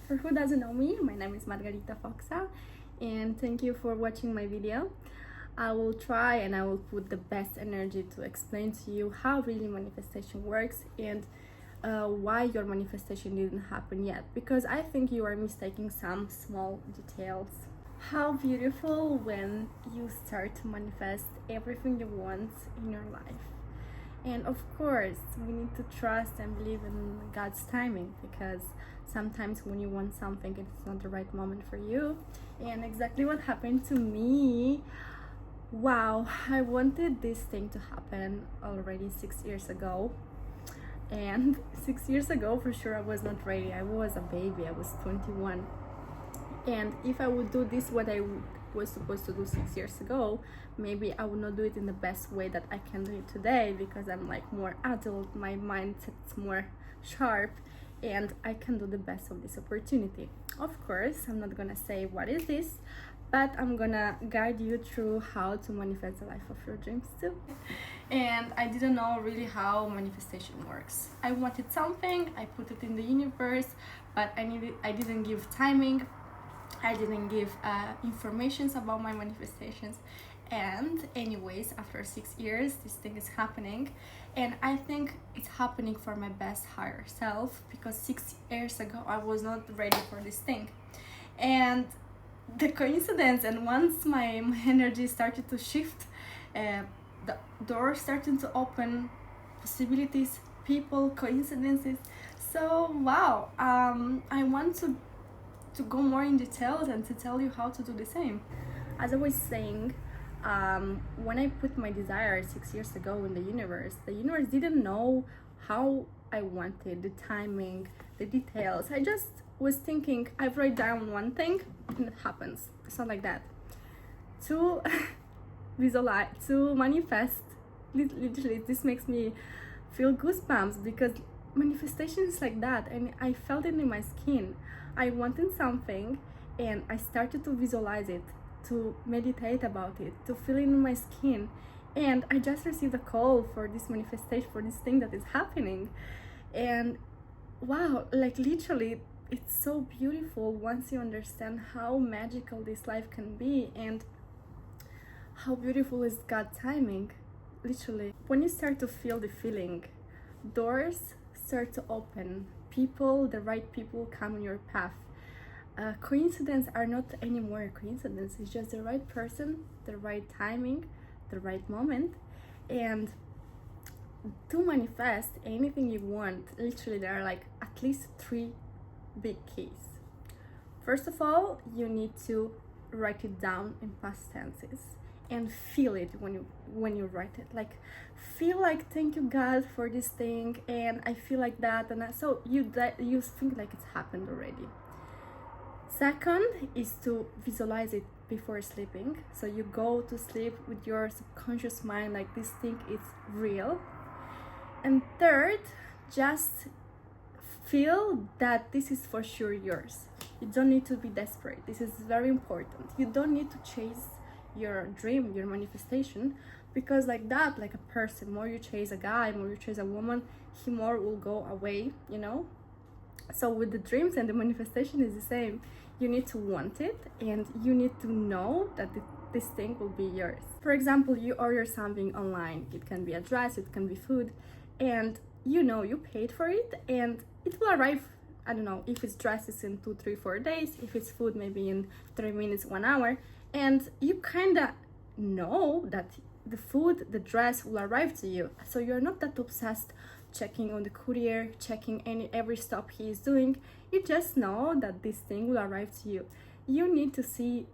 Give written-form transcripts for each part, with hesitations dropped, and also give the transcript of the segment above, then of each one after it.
For who doesn't know me, my name is Margarita Foxa, and thank you for watching my video. I will try and I will put the best energy to explain to you how really manifestation works and why your manifestation didn't happen yet, because I think you are mistaking some small details. How beautiful when you start to manifest everything you want in your life. And of course, we need to trust and believe in God's timing, because sometimes when you want something, it's not the right moment for you. And exactly what happened to me. Wow, I wanted this thing to happen already 6 years ago. And 6 years ago, for sure, I was not ready. I was a baby, I was 21. And if I would do this, what I was supposed to do 6 years ago, maybe I would not do it in the best way that I can do it today, because I'm like more adult, my mindset's more sharp, and I can do the best of this opportunity. Of course, I'm not gonna say what is this, but I'm gonna guide you through how to manifest the life of your dreams too. And I didn't know really how manifestation works. I wanted something, I put it in the universe, but I didn't give timing. I didn't give informations about my manifestations. And anyways, after 6 years, this thing is happening, and I think it's happening for my best higher self, because 6 years ago I was not ready for this thing. And the coincidence, and once my energy started to shift, the doors started to open, possibilities, people, coincidences. So wow, I want to go more in details and to tell you how to do the same. As I was saying, when I put my desire 6 years ago in the universe didn't know how I wanted, the timing, the details. I just was thinking, I write down one thing and it happens. It's not like that. To visualize, to manifest, literally, this makes me feel goosebumps, because manifestation is like that, and I felt it in my skin. I wanted something and I started to visualize it, to meditate about it, to feel it in my skin, and I just received a call for this manifestation, for this thing that is happening. And wow, like literally, it's so beautiful once you understand how magical this life can be and how beautiful is God's timing. Literally, when you start to feel the feeling, doors start to open, people, the right people come in your path. Coincidences are not anymore coincidence, it's just the right person, the right timing, the right moment. And to manifest anything you want, literally there are like at least 3 big keys. First of all, you need to write it down in past tenses and feel it when you write it. Like, feel like, thank you God for this thing, and I feel like that, and so you think like it's happened already. Second is to visualize it before sleeping, so you go to sleep with your subconscious mind like this thing is real. And third, just feel that this is for sure yours. You don't need to be desperate. This is very important. You don't need to chase your dream, your manifestation, because like that, like a person, more you chase a guy, more you chase a woman, he more will go away, you know. So with the dreams and the manifestation is the same. You need to want it, and you need to know that this thing will be yours. For example, you order something online. It can be a dress, it can be food, and you know you paid for it, and it will arrive, I don't know, if it's dresses in 2, 3, 4 days, if it's food maybe in 3 minutes, 1 hour, and you kind of know that the food, the dress will arrive to you. So you're not that obsessed checking on the courier, checking every stop he is doing. You just know that this thing will arrive to you. You need to see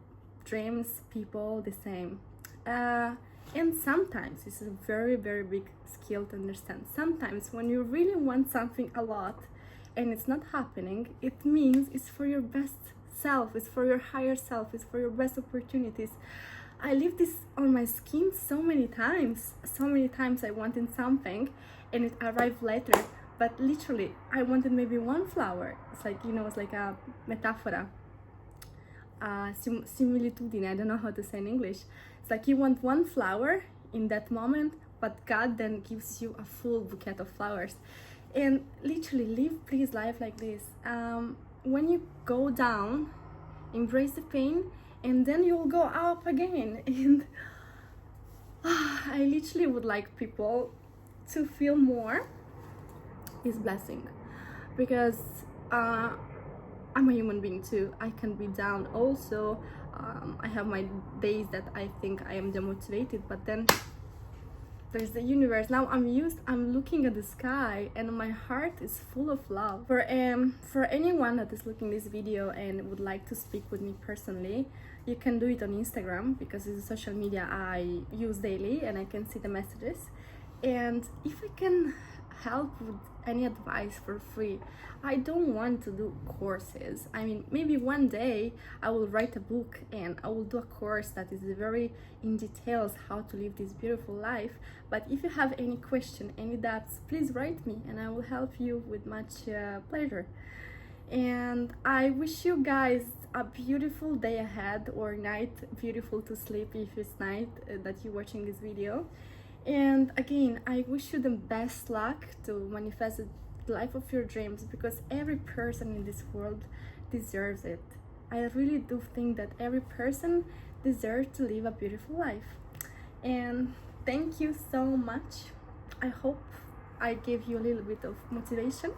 dreams, people the same. And sometimes, this is a very, very big skill to understand. Sometimes when you really want something a lot and it's not happening, it means it's for your best self, it's for your higher self, it's for your best opportunities. I lived this on my skin so many times. So many times I wanted something and it arrived later, but literally I wanted maybe one flower. It's like, you know, it's like a metaphora, similitudine, I don't know how to say in English. It's like you want one flower in that moment, but God then gives you a full bouquet of flowers. And literally live please life like this. when you go down, embrace the pain, and then you'll go up again. And I literally would like people to feel more is blessing, because I'm a human being too. I can be down also. I have my days that I think I am demotivated, but then there's the universe. Now I'm looking at the sky and my heart is full of love. For anyone that is looking this video and would like to speak with me personally, you can do it on Instagram, because it's a social media I use daily and I can see the messages. And if I can help with any advice for free, I don't want to do courses. I mean, maybe one day I will write a book and I will do a course that is very in details how to live this beautiful life. But if you have any question, any doubts, please write me and I will help you with much pleasure. And I wish you guys a beautiful day ahead, or night, beautiful to sleep if it's night that you're watching this video. And again, I wish you the best luck to manifest the life of your dreams, because every person in this world deserves it. I really do think that every person deserves to live a beautiful life. And thank you so much. I hope I gave you a little bit of motivation.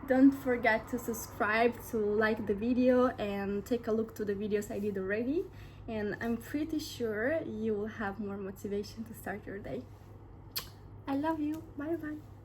Don't forget to subscribe, to like the video, and take a look to the videos I did already. And I'm pretty sure you will have more motivation to start your day. I love you. Bye bye.